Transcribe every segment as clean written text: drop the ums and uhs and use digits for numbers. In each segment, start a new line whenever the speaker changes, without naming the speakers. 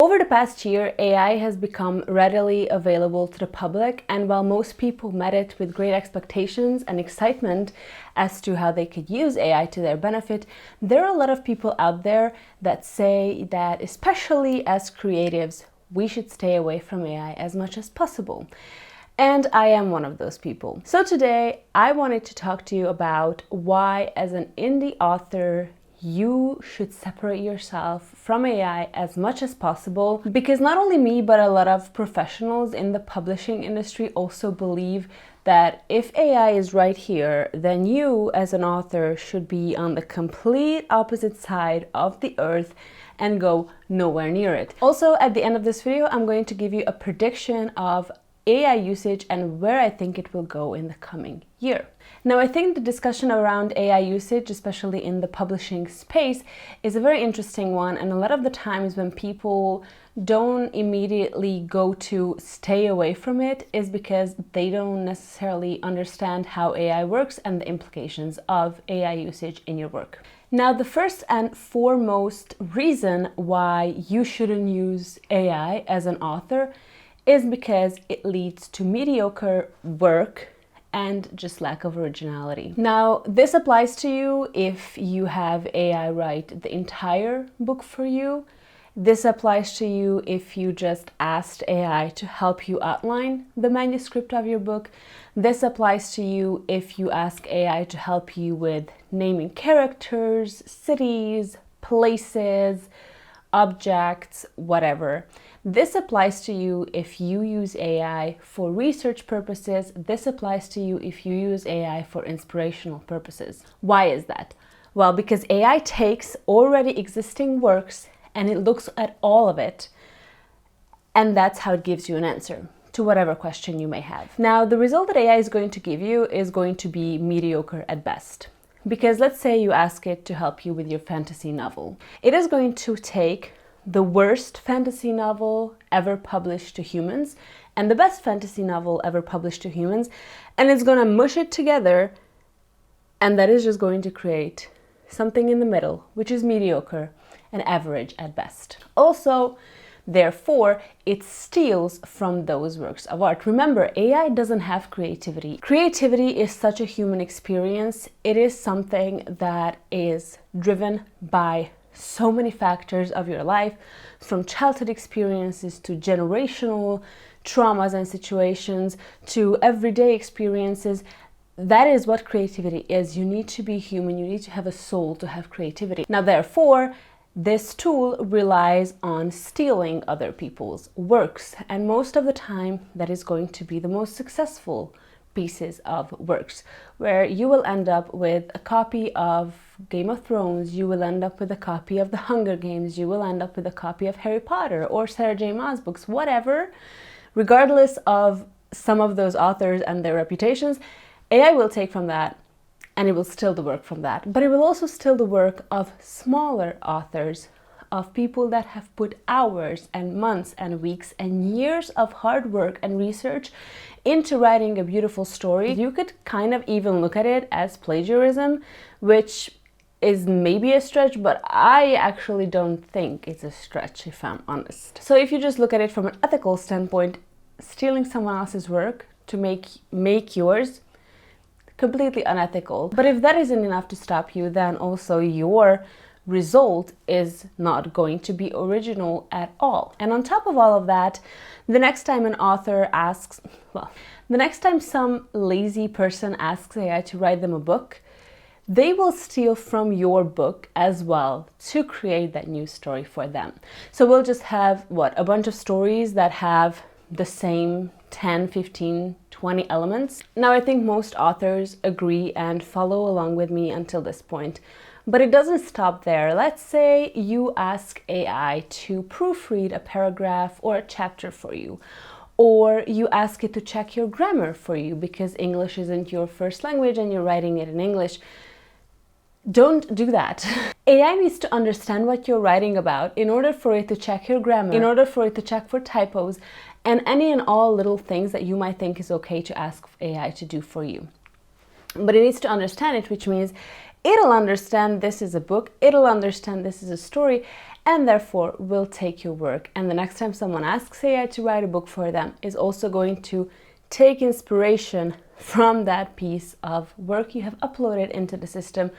Over the past year, AI has become readily available to the public, and while most people met it with great expectations and excitement as to how they could use AI to their benefit, there are a lot of people out there that say that, especially as creatives, we should stay away from AI as much as possible. And I am one of those people. So today, I wanted to talk to you about why, as an indie author, you should separate yourself from AI as much as possible, because not only me, but a lot of professionals in the publishing industry also believe that if AI is right here, then you as an author should be on the complete opposite side of the earth and go nowhere near it. Also, at the end of this video, I'm going to give you a prediction of AI usage and where I think it will go in the coming year. Now, I think the discussion around AI usage, especially in the publishing space, is a very interesting one, and a lot of the times when people don't immediately go to stay away from it is because they don't necessarily understand how AI works and the implications of AI usage in your work. Now, the first and foremost reason why you shouldn't use AI as an author is because it leads to mediocre work and just lack of originality. Now, this applies to you if you have AI write the entire book for you. This applies to you if you just asked AI to help you outline the manuscript of your book. This applies to you if you ask AI to help you with naming characters, cities, places, objects, whatever. This applies to you if you use AI for research purposes. This applies to you if you use AI for inspirational purposes. Why is that? Well, because AI takes already existing works and it looks at all of it, and that's how it gives you an answer to whatever question you may have. Now, the result that AI is going to give you is going to be mediocre at best. Because let's say you ask it to help you with your fantasy novel. It is going to take the worst fantasy novel ever published to humans and the best fantasy novel ever published to humans, and it's going to mush it together, and that is just going to create something in the middle, which is mediocre and average at best. Also, therefore, it steals from those works of art. Remember, AI doesn't have creativity. Creativity is such a human experience. It is something that is driven by so many factors of your life, from childhood experiences to generational traumas and situations to everyday experiences. That is what creativity is. You need to be human. You need to have a soul to have creativity. Now, therefore, this tool relies on stealing other people's works, and most of the time that is going to be the most successful pieces of works, where you will end up with a copy of Game of Thrones, you will end up with a copy of The Hunger Games, you will end up with a copy of Harry Potter or Sarah J. Maas books, whatever. Regardless of some of those authors and their reputations, AI will take from that and it will steal the work from that. But it will also steal the work of smaller authors, of people that have put hours and months and weeks and years of hard work and research into writing a beautiful story. You could kind of even look at it as plagiarism, which is maybe a stretch, but I actually don't think it's a stretch, if I'm honest. So if you just look at it from an ethical standpoint, stealing someone else's work to make yours, completely unethical. But if that isn't enough to stop you, then also your result is not going to be original at all. And on top of all of that, the next time an author asks, the next time some lazy person asks AI to write them a book, they will steal from your book as well to create that new story for them. So we'll just have, a bunch of stories that have the same 10, 15, 20 elements. Now, I think most authors agree and follow along with me until this point, but it doesn't stop there. Let's say you ask AI to proofread a paragraph or a chapter for you, or you ask it to check your grammar for you because English isn't your first language and you're writing it in English. Don't do that. AI needs to understand what you're writing about in order for it to check your grammar, in order for it to check for typos, and any and all little things that you might think is okay to ask AI to do for you. But it needs to understand it, which means it'll understand this is a book, it'll understand this is a story, and therefore will take your work. And the next time someone asks AI to write a book for them is also going to take inspiration from that piece of work you have uploaded into the system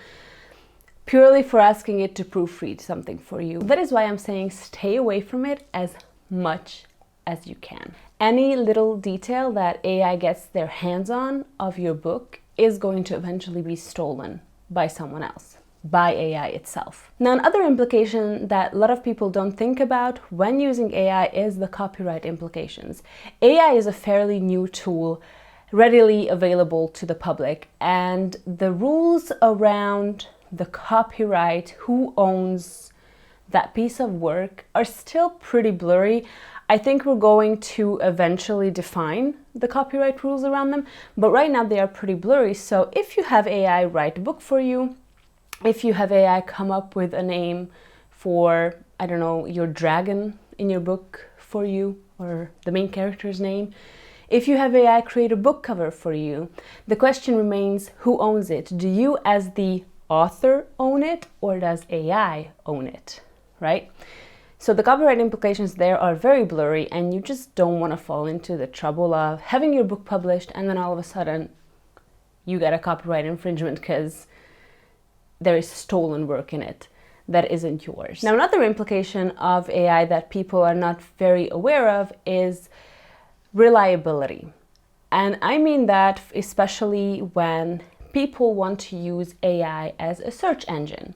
purely for asking it to proofread something for you. That is why I'm saying stay away from it as much as you can. Any little detail that AI gets their hands on of your book is going to eventually be stolen by someone else, by AI itself. Now, another implication that a lot of people don't think about when using AI is the copyright implications. AI is a fairly new tool, readily available to the public, and the rules around the copyright, who owns that piece of work, are still pretty blurry. I think we're going to eventually define the copyright rules around them, but right now they are pretty blurry. So if you have AI write a book for you, if you have AI come up with a name for, I don't know, your dragon in your book for you, or the main character's name, if you have AI create a book cover for you, the question remains, who owns it? Do you as the author own it, or does AI own it, right? So the copyright implications there are very blurry, and you just don't want to fall into the trouble of having your book published and then all of a sudden you get a copyright infringement because there is stolen work in it that isn't yours. Now, another implication of AI that people are not very aware of is reliability. And I mean that especially when people want to use AI as a search engine.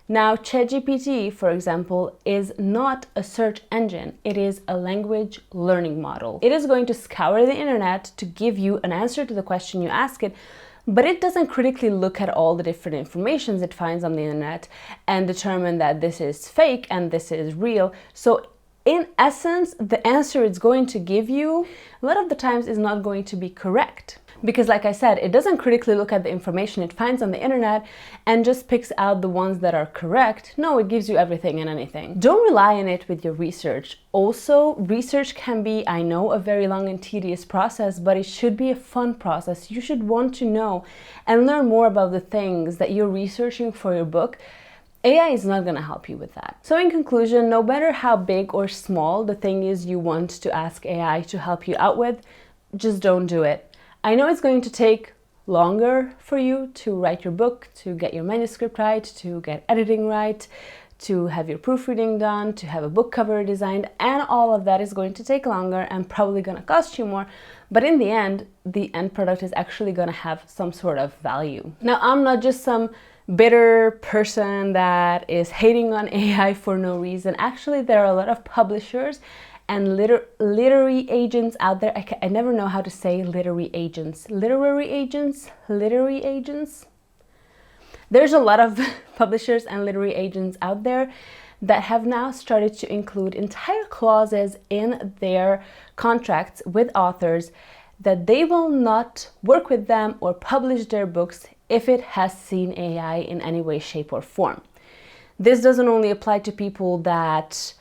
Now, ChatGPT, for example, is not a search engine. It is a language learning model. It is going to scour the internet to give you an answer to the question you ask it, but it doesn't critically look at all the different informations it finds on the internet and determine that this is fake and this is real. So in essence, the answer it's going to give you a lot of the times is not going to be correct. Because like I said, it doesn't critically look at the information it finds on the internet and just picks out the ones that are correct. No, it gives you everything and anything. Don't rely on it with your research. Also, research can be, I know, a very long and tedious process, but it should be a fun process. You should want to know and learn more about the things that you're researching for your book. AI is not going to help you with that. So in conclusion, no matter how big or small the thing is you want to ask AI to help you out with, just don't do it. I know it's going to take longer for you to write your book, to get your manuscript right, to get editing right, to have your proofreading done, to have a book cover designed, and all of that is going to take longer and probably going to cost you more. But in the end product is actually going to have some sort of value. Now, I'm not just some bitter person that is hating on AI for no reason. Actually, there are a lot of publishers and literary agents out there. I never know how to say literary agents. Literary agents? Literary agents? There's a lot of publishers and literary agents out there that have now started to include entire clauses in their contracts with authors that they will not work with them or publish their books if it has seen AI in any way, shape, or form. This doesn't only apply to people that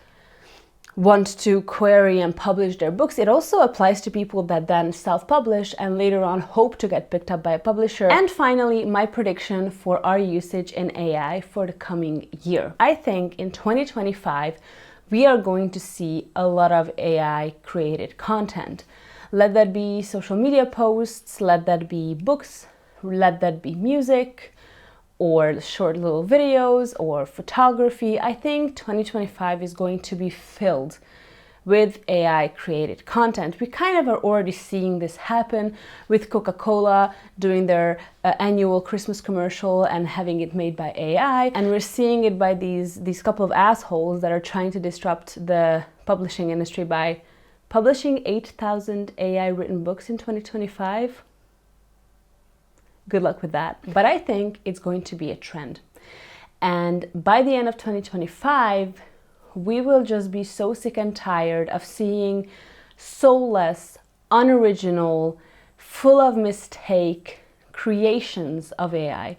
want to query and publish their books, it also applies to people that then self-publish and later on hope to get picked up by a publisher. And finally, my prediction for our usage in AI for the coming year. I think in 2025, we are going to see a lot of AI created content. Let that be social media posts, let that be books, let that be music, or short little videos, or photography. I think 2025 is going to be filled with AI created content. We kind of are already seeing this happen with Coca-Cola doing their annual Christmas commercial and having it made by AI. And we're seeing it by these couple of assholes that are trying to disrupt the publishing industry by publishing 8,000 AI written books in 2025. Good luck with that. But I think it's going to be a trend. And by the end of 2025, we will just be so sick and tired of seeing soulless, unoriginal, full of mistake creations of AI.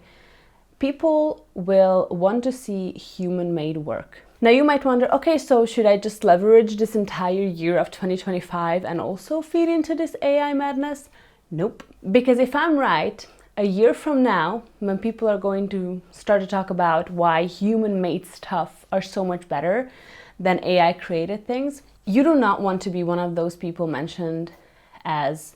People will want to see human-made work. Now you might wonder, okay, so should I just leverage this entire year of 2025 and also feed into this AI madness? Nope. Because if I'm right, a year from now, when people are going to start to talk about why human-made stuff are so much better than AI-created things, you do not want to be one of those people mentioned as,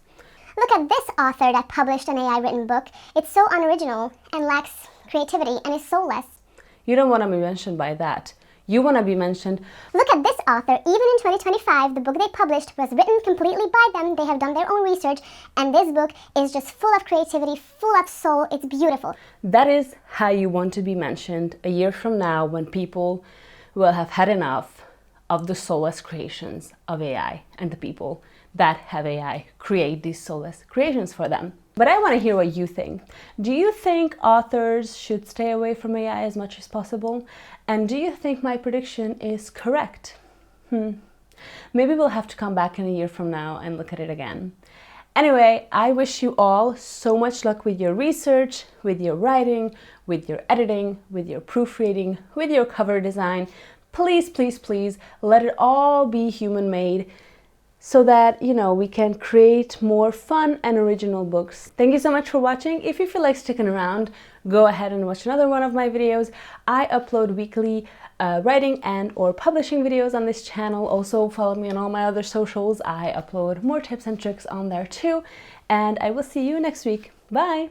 "Look at this author that published an AI-written book. It's so unoriginal and lacks creativity and is soulless."
You don't want to be mentioned by that. You want to be mentioned,
"Look at this author. Even in 2025, the book they published was written completely by them. They have done their own research, and this book is just full of creativity, full of soul. It's beautiful."
That is how you want to be mentioned a year from now, when people will have had enough of the soulless creations of AI and the people that have AI create these soulless creations for them. But I want to hear what you think. Do you think authors should stay away from AI as much as possible? And do you think my prediction is correct? Maybe we'll have to come back in a year from now and look at it again. Anyway, I wish you all so much luck with your research, with your writing, with your editing, with your proofreading, with your cover design. Please, please, please let it all be human-made, so that, we can create more fun and original books. Thank you so much for watching. If you feel like sticking around, go ahead and watch another one of my videos. I upload weekly writing and or publishing videos on this channel. Also follow me on all my other socials. I upload more tips and tricks on there too. And I will see you next week. Bye!